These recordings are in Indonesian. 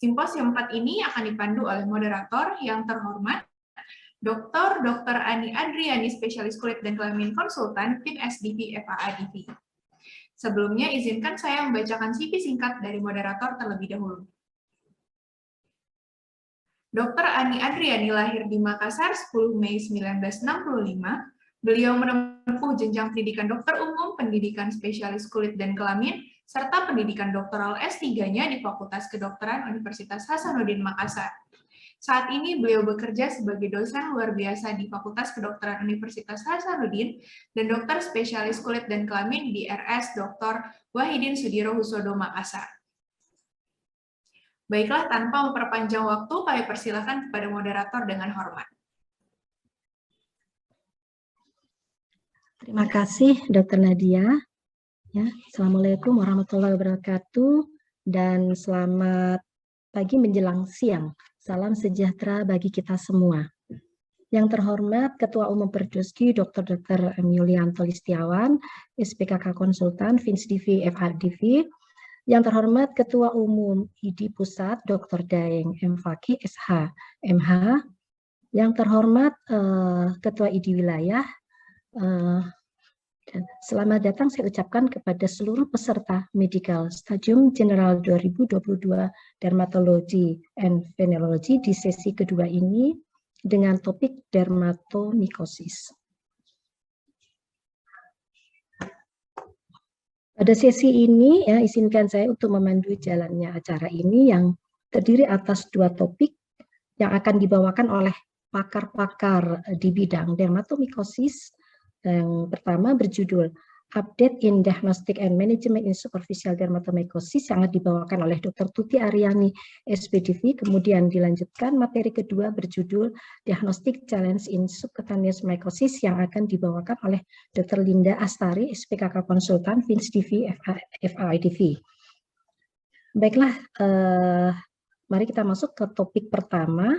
Simposium 4 ini akan dipandu oleh moderator yang terhormat Dr. Ani Adriani, spesialis kulit dan kelamin konsultan tim SDV FAADV. Sebelumnya, izinkan saya membacakan CV singkat dari moderator terlebih dahulu. Dr. Ani Adriani lahir di Makassar 10 Mei 1965. Beliau menempuh jenjang pendidikan dokter umum, pendidikan spesialis kulit dan kelamin, serta pendidikan doktoral S3-nya di Fakultas Kedokteran Universitas Hasanuddin Makassar. Saat ini beliau bekerja sebagai dosen luar biasa di Fakultas Kedokteran Universitas Hasanuddin dan dokter spesialis kulit dan kelamin di RS Dr. Wahidin Sudirohusodo Makassar. Baiklah, tanpa memperpanjang waktu, kami persilakan kepada moderator dengan hormat. Terima kasih, Dr. Nadia. Ya, Assalamualaikum warahmatullahi wabarakatuh, dan selamat pagi menjelang siang. Salam sejahtera bagi kita semua. Yang terhormat Ketua Umum Perdoski Dr. Yulianto Listiawan, SPKK Konsultan, FINSDV, FADV. Yang terhormat Ketua Umum ID Pusat Dr. Daeng M. Fakih, SH, MH. Yang terhormat Ketua ID Wilayah, selamat datang saya ucapkan kepada seluruh peserta Medical Stadium General 2022 Dermatology and Venereology di sesi kedua ini dengan topik dermatomikosis. Pada sesi ini ya, izinkan saya untuk memandu jalannya acara ini yang terdiri atas dua topik yang akan dibawakan oleh pakar-pakar di bidang dermatomikosis. Yang pertama berjudul Update in Diagnostic and Management in Superficial Dermatomycosis yang dibawakan oleh Dr. Tuti Aryani, SPDV. Kemudian dilanjutkan materi kedua berjudul Diagnostic Challenge in Subcutaneous Mycosis yang akan dibawakan oleh Dr. Linda Astari, SPKK Konsultan, FINSDV, FAIDV. Baiklah, mari kita masuk ke topik pertama.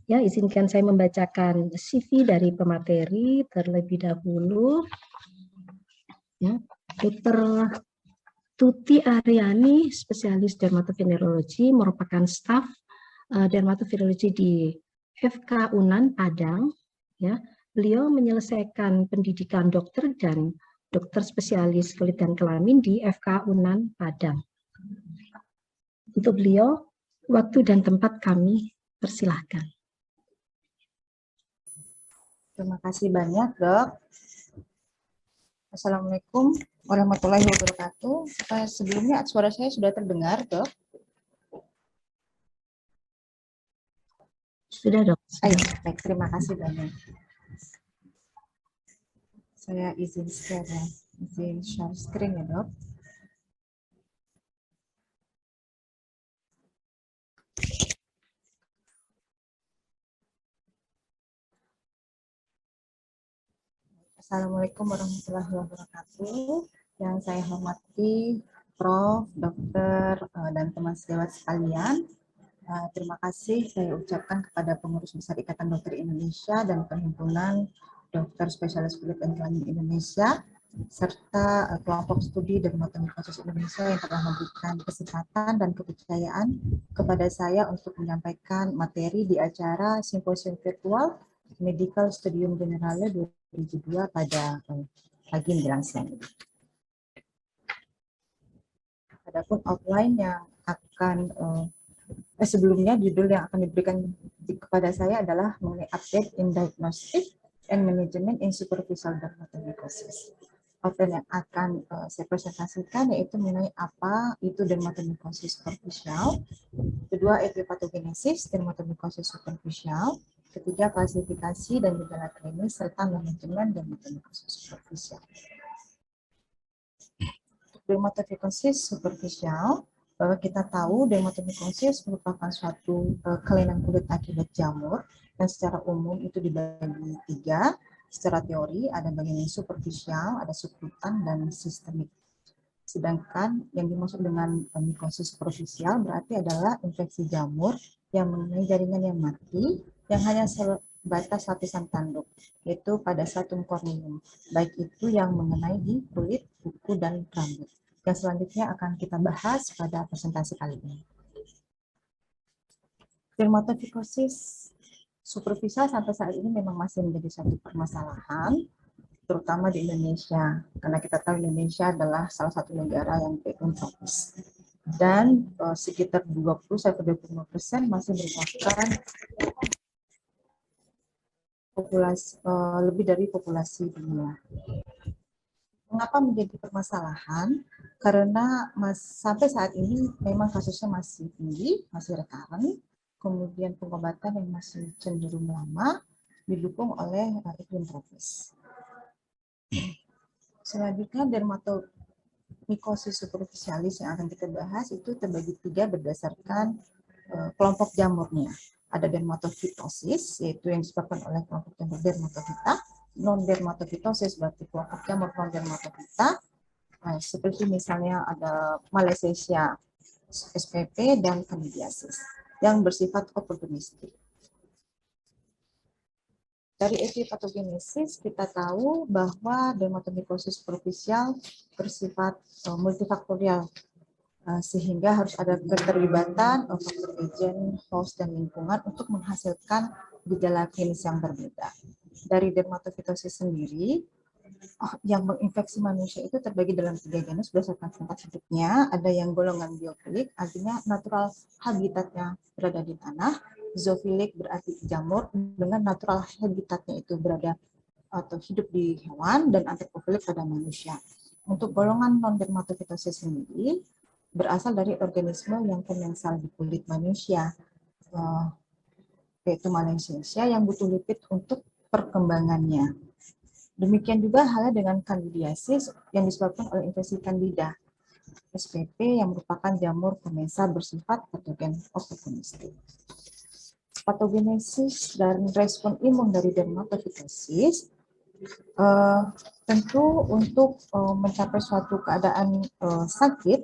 Ya, izinkan saya membacakan CV dari pemateri terlebih dahulu. Ya, Dr. Tuti Aryani, spesialis dermatovenerologi, merupakan staf dermatovenerologi di FK Unan Padang. Ya, beliau menyelesaikan pendidikan dokter dan dokter spesialis kulit dan kelamin di FK Unan Padang. Untuk beliau, waktu dan tempat kami persilahkan. Terima kasih banyak, Dok. Assalamualaikum warahmatullahi wabarakatuh. Sebelumnya suara saya sudah terdengar, Dok? Sudah, Dok. Baik, terima kasih banyak. Saya izin share screen ya, Dok. Assalamualaikum warahmatullahi wabarakatuh. Yang saya hormati Prof, Dokter, dan teman sejawat sekalian. Terima kasih saya ucapkan kepada pengurus besar Ikatan Dokter Indonesia dan Perhimpunan Dokter Spesialis Kulit dan Kelamin Indonesia, serta kelompok studi dermatomikosis Indonesia yang telah memberikan kesempatan dan kepercayaan kepada saya untuk menyampaikan materi di acara Simposium Virtual Medical Studium Generale 2022 pada pagi menjelang siang ini. Adapun outline yang akan sebelumnya judul yang akan diberikan kepada saya adalah mengenai update in diagnostic and management in superficial dermatomycosis. Outline yang akan saya presentasikan yaitu mengenai apa itu dermatomycosis superficial, kedua epipatogenesis dermatomycosis superficial, ketiga klasifikasi dan gejala klinis serta manajemen dermatomycosis superficial. Dermatomycosis superficial, bahwa kita tahu dermatomycosis merupakan suatu kelainan kulit akibat jamur dan secara umum itu dibagi tiga. Secara teori ada bagian yang superficial, ada subkutan dan sistemik. Sedangkan yang dimaksud dengan mikosis superficial berarti adalah infeksi jamur yang mengenai jaringan yang mati yang hanya sebatas lapisan tanduk, yaitu pada stratum corneum, baik itu yang mengenai di kulit, kuku, dan rambut. Yang selanjutnya akan kita bahas pada presentasi kali ini. Dermatofikosis superficial sampai saat ini memang masih menjadi satu permasalahan, terutama di Indonesia, karena kita tahu Indonesia adalah salah satu negara yang iklim tropis. Dan sekitar 20-25% masih merupakan populasi, lebih dari populasi dunia. Mengapa menjadi permasalahan? Karena sampai saat ini memang kasusnya masih tinggi, masih recurrent, kemudian pengobatan yang masih cenderung lama, didukung oleh iklim tropis. Selanjutnya, dermatomikosis superficialis yang akan kita bahas itu terbagi 3 berdasarkan kelompok jamurnya. Ada dermatofitosis, yaitu yang disebabkan oleh kelompok jamur dermatofita. Non-dermatofitosis berarti kelompok jamur non-dermatofita. Seperti misalnya ada Malassezia SPP dan Candidiasis yang bersifat opportunistik. Dari epipatogenesis kita tahu bahwa dermatomikosis superficial bersifat multifaktorial, sehingga harus ada keterlibatan faktor agen, host, dan lingkungan untuk menghasilkan gejala klinis yang berbeda. Dari dermatofitosis sendiri, yang menginfeksi manusia itu terbagi dalam 3 genus berdasarkan tempat hidupnya. Ada yang golongan biofilik, artinya natural habitatnya berada di tanah. Zoofilik berarti jamur dengan natural habitatnya itu berada atau hidup di hewan, dan antropofilik pada manusia. Untuk golongan non-dermatofitosis sendiri berasal dari organisme yang komensal di kulit manusia, yaitu Malassezia yang butuh lipid untuk perkembangannya. Demikian juga halnya dengan Candidiasis yang disebabkan oleh infeksi Candida SPP yang merupakan jamur komensal bersifat patogen opportunistik. Patogenesis dan respon imun dari dermatofitosis tentu untuk mencapai suatu keadaan sakit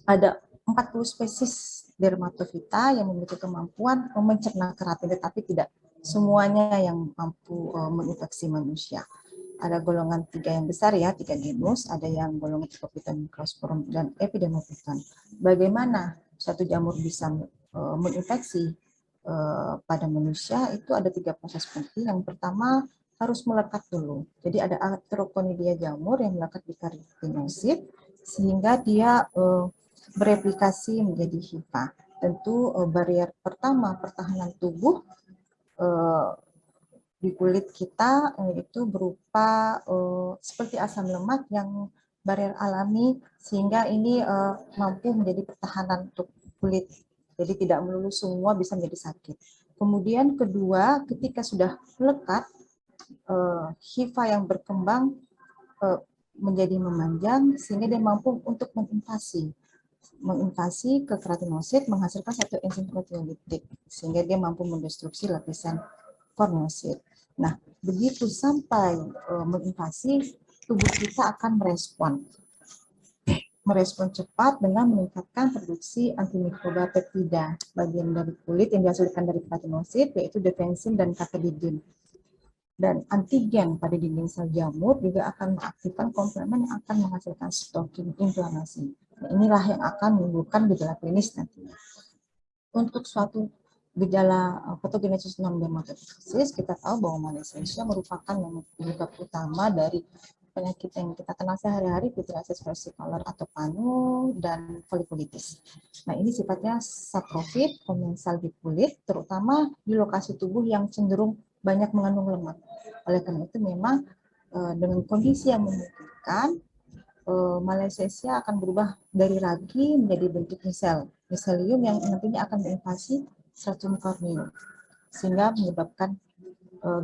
ada 40 spesies dermatofita yang memiliki kemampuan mencerna keratin, tetapi tidak semuanya yang mampu menginfeksi manusia. Ada golongan 3 yang besar ya, 3 genus, ada yang golongan Trichopiton, Microsporum, dan Epidermophyton. Bagaimana suatu jamur bisa menginfeksi pada manusia? Itu ada 3 proses penting. Yang pertama harus melekat dulu. Jadi ada Arthrochonidia jamur yang melekat di keratinosit sehingga dia bereplikasi menjadi hifa. Tentu barrier pertama pertahanan tubuh di kulit kita itu berupa seperti asam lemak yang barrier alami, sehingga ini mampu menjadi pertahanan untuk kulit. Jadi tidak melulu semua bisa menjadi sakit. Kemudian kedua, ketika sudah melekat, hifa yang berkembang menjadi memanjang sehingga dia mampu untuk menginvasi ke keratinosit, menghasilkan satu enzim proteolitik sehingga dia mampu mendestruksi lapisan korneosit. Nah, begitu sampai menginvasi, tubuh kita akan merespon cepat dengan meningkatkan produksi antimikroba peptida, bagian dari kulit yang dihasilkan dari keratinosit, yaitu defensin dan katedidin. Dan antigen pada dinding sel jamur juga akan mengaktifkan komplemen yang akan menghasilkan stoking inflamasi. Nah, inilah yang akan menimbulkan gejala klinis nantinya. Untuk suatu gejala patogenesis non-dermatofitosis, kita tahu bahwa Malassezia merupakan penyebab utama dari penyakit yang kita kenal sehari-hari, pityriasis versicolor atau panu, dan folikulitis. Nah, ini sifatnya saprofit, komensal di kulit, terutama di lokasi tubuh yang cenderung banyak mengandung lemak. Oleh karena itu memang dengan kondisi yang memungkinkan, Malassezia akan berubah dari ragi menjadi bentuk miselium yang nantinya akan menginvasi stratum corneum sehingga menyebabkan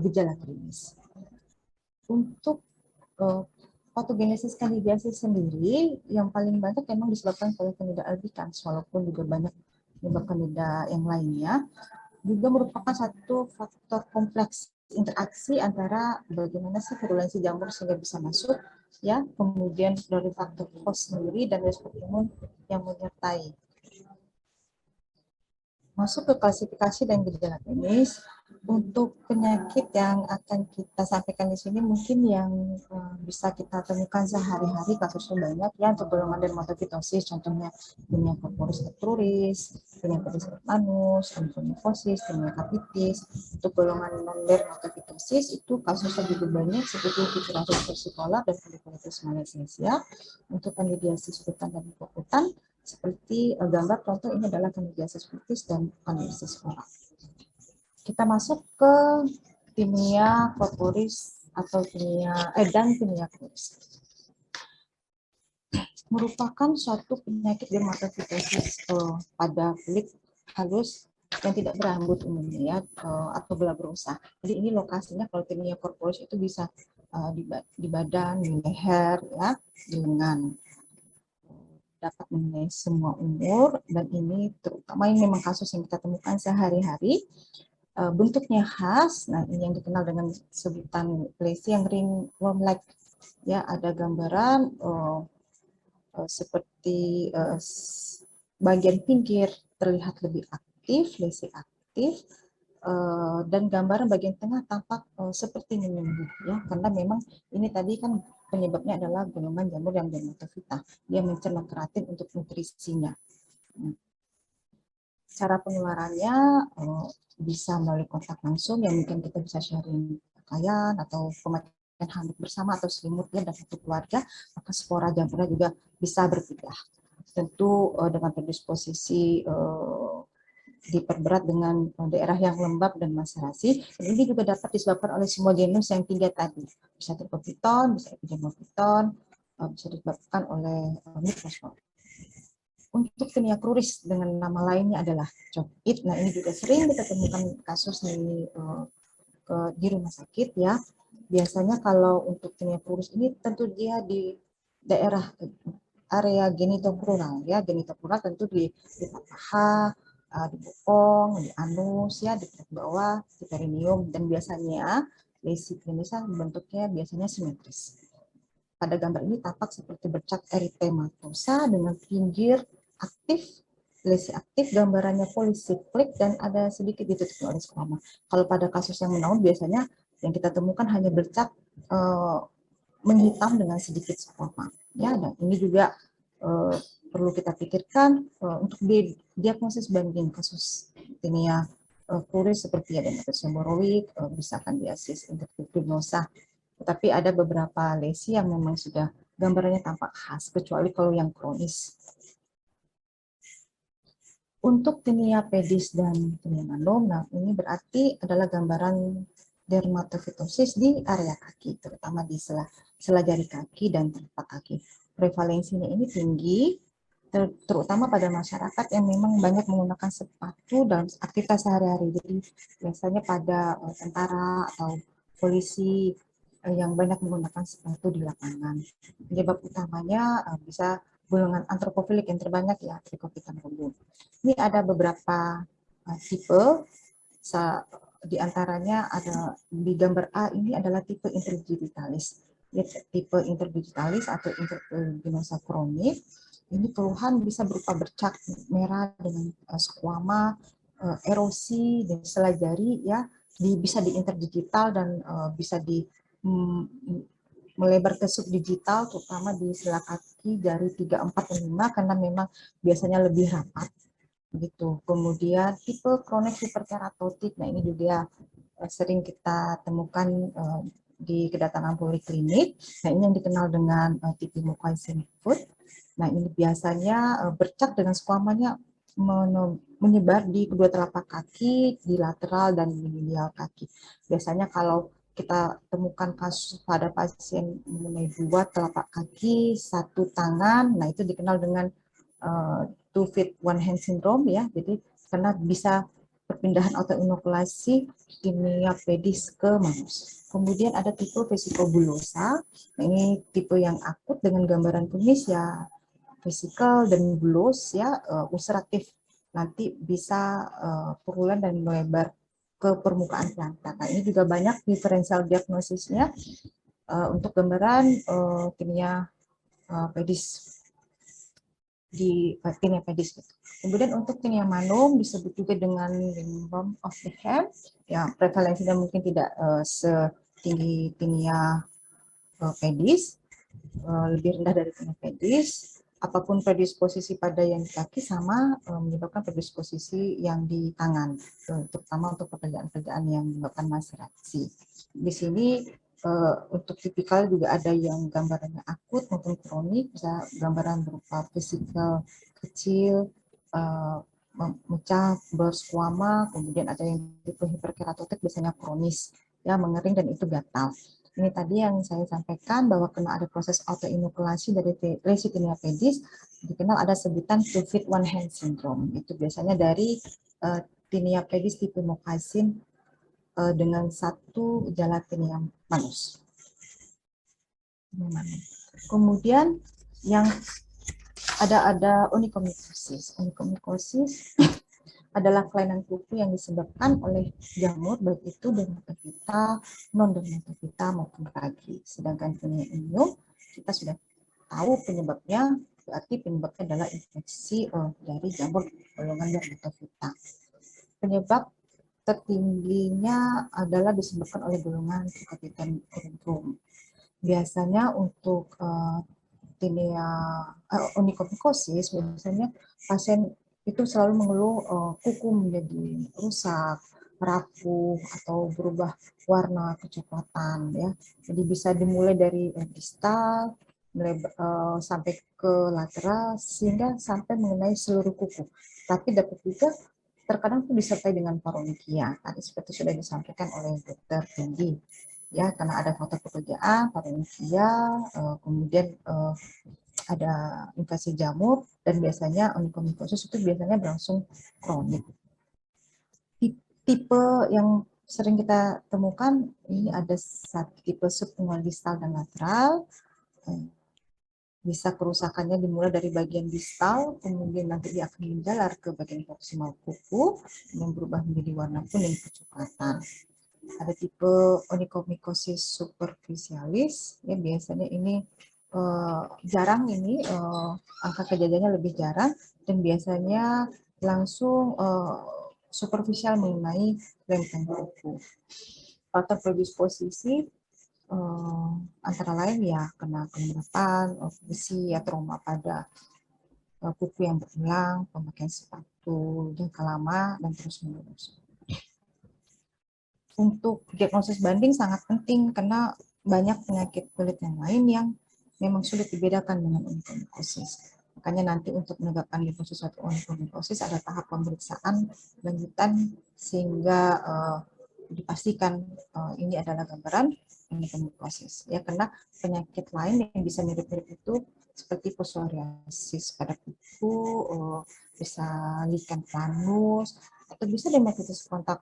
gejala klinis. Untuk patogenesis Candidiasis sendiri yang paling banyak memang disebabkan oleh Candida albicans, walaupun juga banyak penyebab Candida yang lainnya, juga merupakan satu faktor kompleks interaksi antara bagaimana sih virulensi jamur sehingga bisa masuk, ya, kemudian dari faktor host sendiri dan respon imun yang menyertai. Masuk ke klasifikasi dan gejala klinis, Untuk penyakit yang akan kita sampaikan di sini mungkin yang bisa kita temukan sehari-hari kasusnya banyak ya, untuk golongan dermatofitosis contohnya tinea corporis arthritis, tinea pedis manus, onychomicosis, tinea capitis. Untuk golongan non dermatofitosis itu kasusnya juga banyak seperti pityriasis versicolor dan folliculitis malassezia. Untuk kandidiasis kutan dan kukutan seperti gambar contoh ini adalah kandidiasis cutis dan kandidiasis oral. Kita masuk ke tinea corporis atau tinea corporis. Merupakan suatu penyakit dermatofitosis pada kulit halus yang tidak berambut umumnya ya, atau glabrosa. Jadi ini lokasinya kalau tinea corporis itu bisa di badan, di leher, ya, di lengan. Dapat mengenai semua umur, dan ini terutama ini memang kasus yang kita temukan sehari-hari. Bentuknya khas, nah ini yang dikenal dengan sebutan lesi yang ringworm-like, ya, ada gambaran seperti bagian pinggir terlihat lebih aktif, lesi aktif, dan gambaran bagian tengah tampak seperti menyembur, ya, karena memang ini tadi kan penyebabnya adalah golongan jamur yang dermatofita, dia mencerna keratin untuk nutrisinya. Cara penularannya bisa melalui kontak langsung yang mungkin kita bisa sharing pakaian atau pemakaian handuk bersama atau selimut ya, dan satu keluarga, maka spora jamurnya juga bisa berpindah. Tentu dengan predisposisi diperberat dengan daerah yang lembab dan maserasi. Dan ini juga dapat disebabkan oleh semua genus yang tiga tadi. Bisa trichopiton, bisa epidermopiton, bisa disebabkan oleh mikrospora. Untuk tinea cruris dengan nama lainnya adalah cokit. Nah, ini juga sering kita temukan kasus di rumah sakit ya. Biasanya kalau untuk tinea cruris ini tentu dia di daerah area genitokrural ya. Genitokrural tentu di paha, di bokong, di anus ya, di perut bawah, di perineum, dan biasanya lesi klinisnya bentuknya biasanya simetris. Pada gambar ini tampak seperti bercak eritematosa dengan pinggir aktif, lesi aktif, gambarannya polisiklik, dan ada sedikit ditutupi oleh squama. Kalau pada kasus yang menaun biasanya yang kita temukan hanya bercak menghitam dengan sedikit squama. Ya, dan ini juga perlu kita pikirkan untuk diagnosis banding kasus tinea cruris seperti dermatitis seborrheic, bisa kandidiasis intertrigonosa. Tetapi ada beberapa lesi yang memang sudah gambarannya tampak khas, kecuali kalau yang kronis. Untuk tinea pedis dan tinea mandom, nah ini berarti adalah gambaran dermatofitosis di area kaki, terutama di sela jari kaki dan telapak kaki. Prevalensinya ini tinggi, terutama pada masyarakat yang memang banyak menggunakan sepatu dalam aktivitas sehari-hari. Jadi biasanya pada tentara atau polisi yang banyak menggunakan sepatu di lapangan. Penyebab utamanya bisa golongan antropofilik yang terbanyak ya, Trichopiton rubrum. Ini ada beberapa tipe, di antaranya ada di gambar A ini adalah tipe interdigitalis. Ya, tipe interdigitalis atau interdiginosa kronik. Ini keluhan bisa berupa bercak merah dengan squama, erosi dan sela jari ya, bisa di interdigital dan bisa di melebar ke subdigital, terutama di sela kaki jari 3, 4, dan 5 karena memang biasanya lebih rapat. Begitu. Kemudian tipe kronik hiperkeratotik, nah ini juga sering kita temukan di kedatangan poliklinik. Nah ini yang dikenal dengan tipe mucoic foot. Nah ini biasanya bercak dengan squamanya menyebar di kedua telapak kaki, di lateral dan di medial kaki. Biasanya kalau kita temukan kasus pada pasien mengenai 2 telapak kaki, 1 tangan, nah itu dikenal dengan 2 feet 1 hand syndrome ya. Jadi karena bisa perpindahan autoinokulasi tinea pedis ke manus. Kemudian ada tipe vesicobulosa. Nah, ini tipe yang akut dengan gambaran kumis ya, vesikel dan bulos ya, ulceratif. Nanti bisa purulan dan melebar ke permukaan planta. Nah, ini juga banyak diferensial diagnosisnya untuk gambaran tinea pedis. di tinea pedis. Kemudian untuk tinea manum disebut juga dengan ringworm of the hand, ya prevalensinya mungkin tidak setinggi tinea pedis, lebih rendah dari tinea pedis. Apapun predisposisi pada yang di kaki sama menyebabkan predisposisi yang di tangan, terutama untuk pekerjaan-pekerjaan yang menyebabkan maserasi. Di sini untuk tipikal juga ada yang gambarannya akut maupun kronik, bisa gambaran berupa vesikel kecil, memecah, berskuama, kemudian ada yang tipe hiperkeratotik biasanya kronis, ya mengering dan itu gatal. Ini tadi yang saya sampaikan bahwa kena ada proses autoinokulasi dari lesi tinea pedis, dikenal ada sebutan two feet one hand syndrome. Itu biasanya dari tinea pedis tipe moccasin dengan satu gejala tinea manus. Kemudian yang ada onychomycosis. Onychomycosis adalah kelainan kuku yang disebabkan oleh jamur, baik itu dermatofita, non dermatofita maupun ragi. Sedangkan tinea kita sudah tahu penyebabnya, berarti penyebabnya adalah infeksi dari jamur golongan dermatofita. Penyebab tertingginya adalah disebabkan oleh golongan Trichotitan rubrum. Biasanya untuk tinea onychomycosis, biasanya pasien itu selalu mengeluh kuku menjadi rusak, rapuh, atau berubah warna kecoklatan, ya. Jadi bisa dimulai dari distal sampai ke lateral sehingga sampai mengenai seluruh kuku. Tapi dapat juga terkadang itu disertai dengan paronychia. Tadi seperti sudah disampaikan oleh Dr. Tinggi, ya, karena ada faktor pekerjaan, paronychia, kemudian ada infeksi jamur, dan biasanya onychomycosis itu biasanya berlangsung kronik. Tipe yang sering kita temukan ini ada tipe subungual distal dan lateral. Bisa kerusakannya dimulai dari bagian distal, kemudian nanti dia akan menjalar ke bagian proksimal kuku yang berubah menjadi warna kuning kecoklatan. Ada tipe onychomycosis superficialis, ya biasanya ini jarang, ini angka kejadiannya lebih jarang, dan biasanya langsung superficial mengenai lempeng kuku. Faktor predisposisi antara lain ya kena kemerapan, besi, ya trauma pada kuku yang berulang, pemakaian sepatu jangka lama, dan terus menerus. Untuk diagnosis banding sangat penting karena banyak penyakit kulit yang lain yang memang sulit dibedakan dengan onychomycosis. Makanya nanti untuk menegakkan diagnosis suatu onychomycosis ada tahap pemeriksaan lanjutan sehingga dipastikan ini adalah gambaran onychomycosis. Ya, karena penyakit lain yang bisa mirip-mirip itu seperti psoriasis pada kuku, bisa lichen planus, atau bisa dermatitis kontak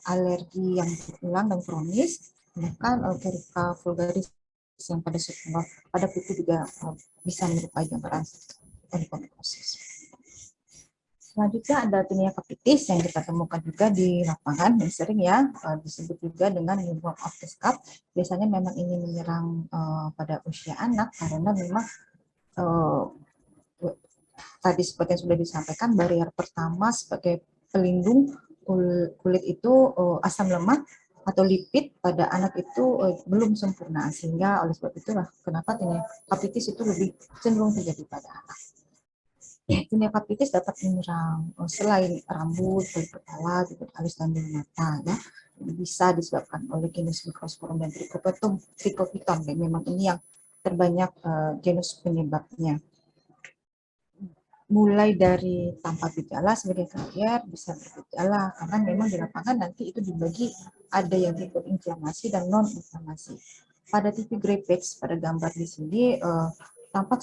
alergi yang berulang dan kronis, bahkan Verruca vulgaris yang pada kuku juga bisa menyerupai gambaran onychomycosis. Selanjutnya ada tinea capitis yang kita temukan juga di lapangan, yang sering ya disebut juga dengan ringworm of the scalp. Biasanya memang ini menyerang pada usia anak karena memang tadi seperti yang sudah disampaikan, barier pertama sebagai pelindung kulit itu asam lemak atau lipid pada anak itu belum sempurna, sehingga oleh sebab itulah kenapa tinea capitis itu lebih cenderung terjadi pada anak. Tinea capitis dapat menyerang selain rambut, kulit kepala, kulit alis, dan bulu mata, ya. Bisa disebabkan oleh genus Microsporum dan Trichopiton, dan memang ini yang terbanyak genus penyebabnya. Mulai dari tanpa gejala sebagai karier, bisa bergejala, karena memang di lapangan nanti itu dibagi ada yang tipe inflamasi dan non inflamasi. Pada tipe Grey-Beck pada gambar di sini tampak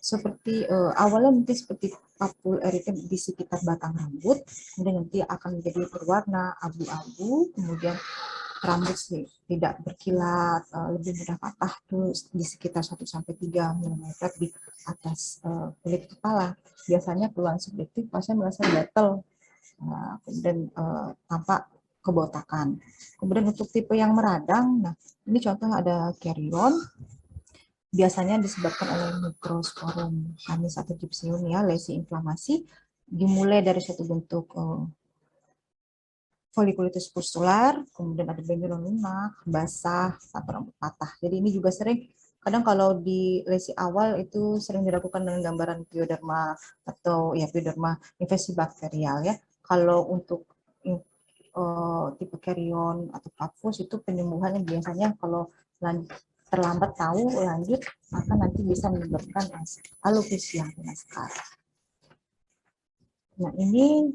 seperti awalnya mungkin seperti papul eritem di sekitar batang rambut, kemudian nanti akan menjadi berwarna abu-abu, kemudian rambut tidak berkilat, lebih mudah patah tuh di sekitar 1-3 mm di atas kulit kepala. Biasanya keluhan subjektif pasien merasa gatal, kemudian tampak kebotakan. Kemudian untuk tipe yang meradang, nah ini contoh ada carrion. biasanya disebabkan oleh Microsporum canis atau Gibsonium ya, lesi inflamasi, dimulai dari suatu bentuk folikulitis pustular, kemudian ada benjolan lunak, basah, sampai rambut patah. Jadi ini juga sering, kadang kalau di lesi awal itu sering dilakukan dengan gambaran pioderma atau ya pioderma infeksi bakterial ya. Kalau untuk tipe carrion atau paphos itu penyembuhannya biasanya kalau terlambat tahu lanjut maka nanti bisa menyebabkan alopecia menaskar. Nah ini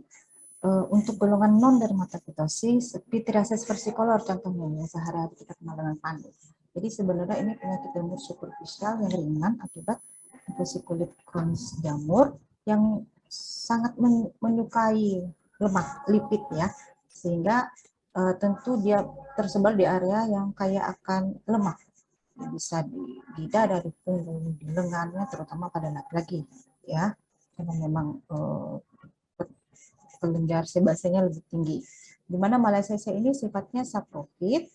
untuk golongan non dermatopitosis, pityriasis versicolor contohnya yang sehari-hari kita kenal dengan panu. Jadi sebenarnya ini penyakit jamur superficial yang ringan akibat infeksi kulit kronis jamur yang sangat menyukai lemak lipid ya, sehingga tentu dia tersebar di area yang kaya akan lemak, bisa di dada, di punggung, di lengannya, terutama pada laki-laki ya, karena memang kelenjar sebasenya lebih tinggi. Di mana malassezia ini sifatnya saprofit,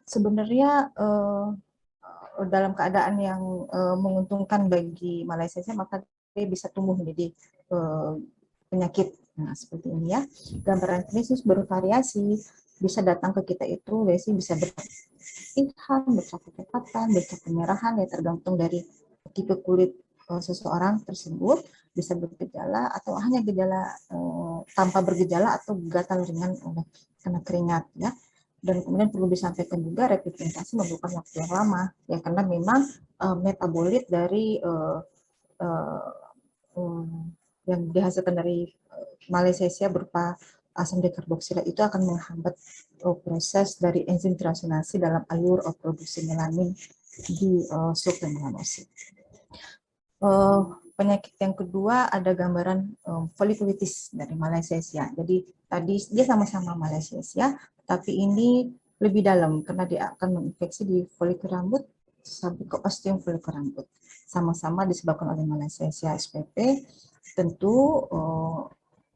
sebenarnya dalam keadaan yang menguntungkan bagi malassezia maka dia bisa tumbuh menjadi penyakit. Nah, seperti ini ya. Gambaran klinis bervariasi, bisa datang ke kita itu lesi bisa berpintahan, bercak kecepatan, bercak kemerahan ya tergantung dari tipe kulit seseorang tersebut, bisa bergejala atau hanya gejala tanpa bergejala atau gatal ringan oleh kena keringat ya. Dan kemudian perlu disampaikan juga repigmentasi memerlukan waktu yang lama ya karena memang metabolit dari yang dihasilkan dari malassezia berupa asam dekarboksilat itu akan menghambat proses dari enzim transformasi dalam alur produksi melanin di struktur melanosit. Penyakit yang kedua ada gambaran folikulitis dari malassezia. Jadi tadi dia sama-sama malassezia, tapi ini lebih dalam karena dia akan menginfeksi di folikel rambut sampai ke osteum folikel rambut. Sama-sama disebabkan oleh malassezia SPP. Tentu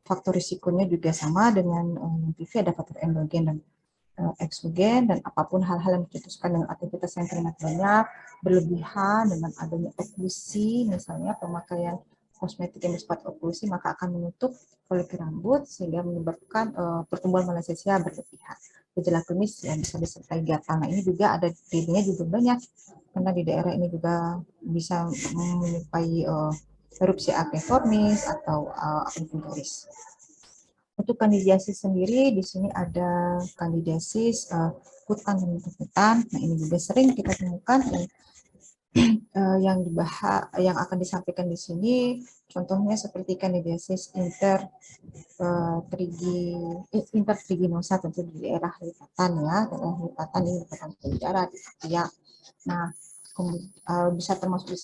faktor risikonya juga sama dengan PV, ada faktor endogen dan eksogen, dan apapun hal-hal yang dicetuskan dengan aktivitas yang keringat banyak, berlebihan, dengan adanya oklusi, misalnya pemakaian kosmetik yang bersifat oklusi, maka akan menutup folikel rambut sehingga menyebabkan pertumbuhan malassezia berlebihan. Gejala klinis yang bisa disertai gatal. Nah ini juga ada dirinya juga banyak, karena di daerah ini juga bisa menyerupai erupsi acneiformis atau akne vulgaris. Untuk kandidiasis sendiri, di sini ada kandidiasis kutan dan kutan. Nah, ini juga sering kita temukan yang akan disampaikan di sini. Contohnya seperti kandidiasis intertriginosa, tentu di daerah lipatan ya, daerah lipatan ini lipatan payudara di ketiak. Nah, bisa termasuk di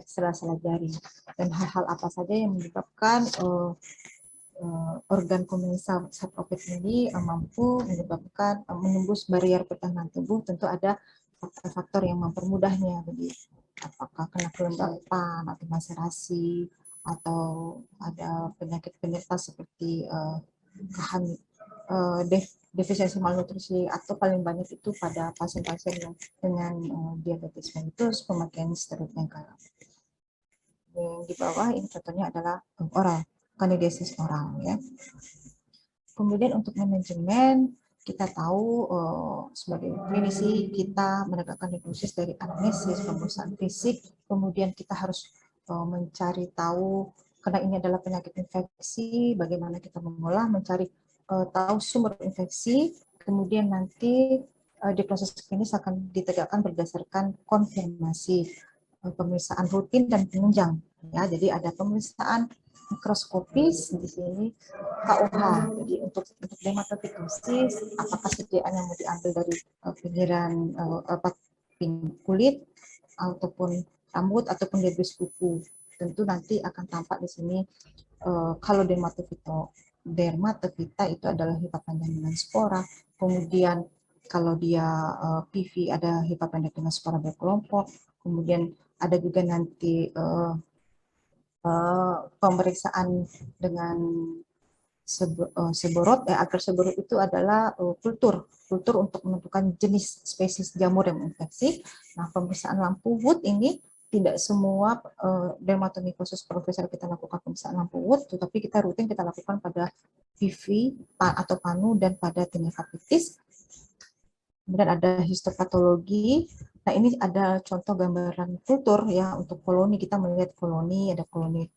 sela-sela jari. Dan hal-hal apa saja yang menyebabkan organ komunikasi saprofit ini mampu menyebabkan menembus barrier pertahanan tubuh, tentu ada faktor-faktor yang mempermudahnya. Jadi apakah kena kelembapan atau maserasi atau ada penyakit penyerta seperti defisiensi malnutrisi, atau paling banyak itu pada pasien-pasien yang dengan diabetes mellitus, pemakaian steroid yang kalah. Yang di bawah ini contohnya adalah oral, kandidiasis oral ya. Kemudian untuk manajemen, kita tahu sebagai klinisi kita menegakkan diagnosis dari anamnesis, pemeriksaan fisik, kemudian kita harus mencari tahu karena ini adalah penyakit infeksi, bagaimana kita mengolah, mencari tahu sumber infeksi, kemudian nanti diagnosis klinis akan ditegakkan berdasarkan konfirmasi pemeriksaan rutin dan penunjang ya. Jadi ada pemeriksaan mikroskopis di sini KUH. Jadi untuk dermatopitosis, apakah sediaan yang mau diambil dari pinggiran kulit ataupun rambut ataupun dari kuku, tentu nanti akan tampak di sini. Kalau dermatofita itu adalah hifa panjang dengan spora, kemudian kalau dia PV ada hifa pendek dengan spora berkelompok, kemudian ada juga nanti pemeriksaan dengan seborot. Agar seborot itu adalah kultur untuk menentukan jenis spesies jamur yang infeksi. Nah, pemeriksaan lampu Wood ini tidak semua dermatomycosis profesor kita lakukan pemeriksaan lampu Wood, tetapi kita rutin kita lakukan pada PV atau panu dan pada tinea capitis. Kemudian ada histopatologi. Nah, ini ada contoh gambaran kultur ya untuk koloni. Kita melihat koloni, ada koloni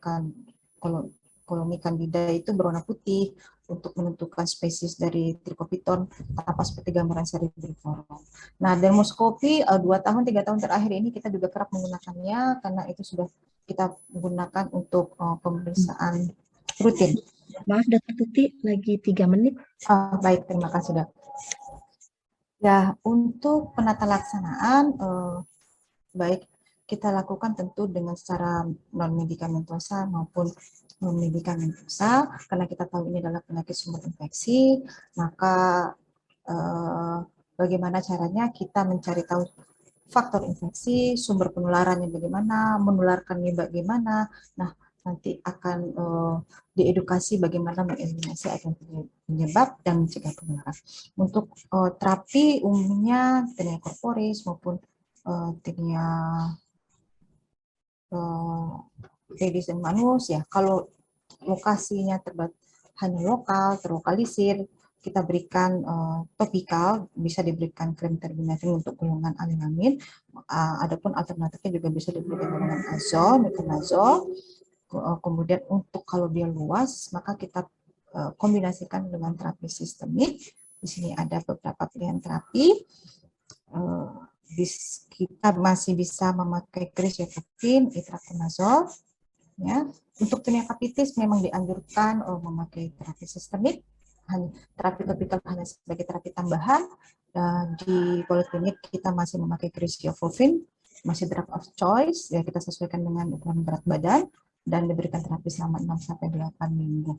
candida itu berwarna putih untuk menentukan spesies dari Trichopiton, apa seperti gambaran cerebriforum. Nah, dermoskopi 2 tahun 3 tahun terakhir ini kita juga kerap menggunakannya karena itu sudah kita gunakan untuk pemeriksaan rutin. Maaf, Dr. Tuti, lagi 3 menit. Baik, terima kasih, Dok. Ya, untuk penata laksanaan, baik kita lakukan tentu dengan secara non-medikamentosa maupun non-medikamentosa, karena kita tahu ini adalah penyakit sumber infeksi, maka bagaimana caranya kita mencari tahu faktor infeksi, sumber penularannya bagaimana, menularkannya bagaimana. Nah, nanti akan diedukasi bagaimana mengeliminasi agen penyebab dan mencegah penularan. Untuk terapi umumnya tinea corporis maupun tinea pedis dan manus ya. Kalau lokasinya hanya lokal, terlokalisir, kita berikan topikal, bisa diberikan krim terbinafin untuk golongan alinamin. Adapun alternatifnya juga bisa diberikan golongan azol, metronidazol. Kemudian untuk kalau dia luas, maka kita kombinasikan dengan terapi sistemik. Di sini ada beberapa pilihan terapi. Kita masih bisa memakai kriseptin, itraconazole. Ya, untuk tinea capitis memang dianjurkan memakai terapi sistemik. Terapi topikal hanya sebagai terapi tambahan. Dan di poliklinik kita masih memakai crisaphovin, masih drug of choice. Ya, kita sesuaikan dengan ukuran berat badan dan diberikan terapi selama 6-8 minggu.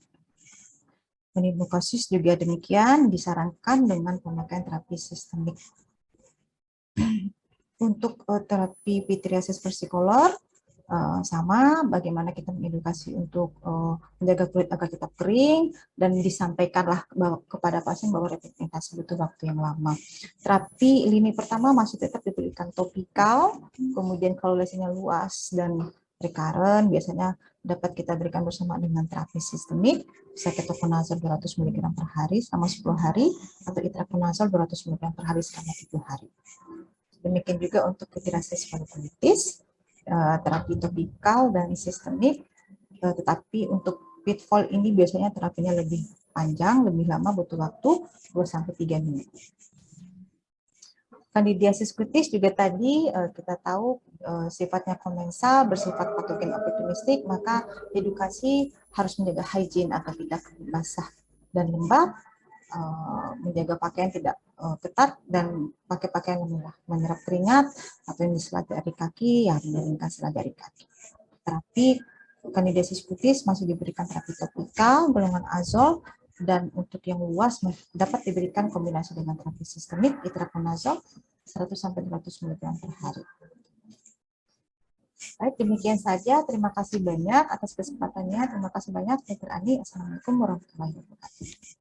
Pneumokosis juga demikian, disarankan dengan pemakaian terapi sistemik. Untuk terapi pityriasis versicolor, sama bagaimana kita mengedukasi untuk menjaga kulit agar tetap kering dan disampaikanlah kepada pasien bahwa repigmentasi butuh waktu yang lama. Terapi lini pertama masih tetap diberikan topikal, kemudian kalau lesinya luas dan recurrent biasanya dapat kita berikan bersama dengan terapi sistemik, bisa ketoconazole 200 mg per hari selama 10 hari atau itraconazole 200 mg per hari selama 7 hari. Demikian juga untuk pityriasis folikulitis, terapi topikal dan sistemik, tetapi untuk pitfall ini biasanya terapinya lebih panjang, lebih lama, butuh waktu 2-3 minggu. Candidiasis cutis juga tadi kita tahu sifatnya komensal, bersifat patogen oportunistik, maka edukasi harus menjaga hygiene agar tidak basah dan lembab, menjaga pakaian tidak ketat dan pakai pakaian yang menyerap keringat atau yang disela dari kaki, yang mengeringkan sela dari kaki. Terapi candidiasis cutis masih diberikan terapi topikal, golongan azol, dan untuk yang luas dapat diberikan kombinasi dengan terapi sistemik, itraconazole 100-200 mg per hari. Baik, demikian saja. Terima kasih banyak atas kesempatannya. Terima kasih banyak, Dr. Ani. Assalamualaikum warahmatullahi wabarakatuh.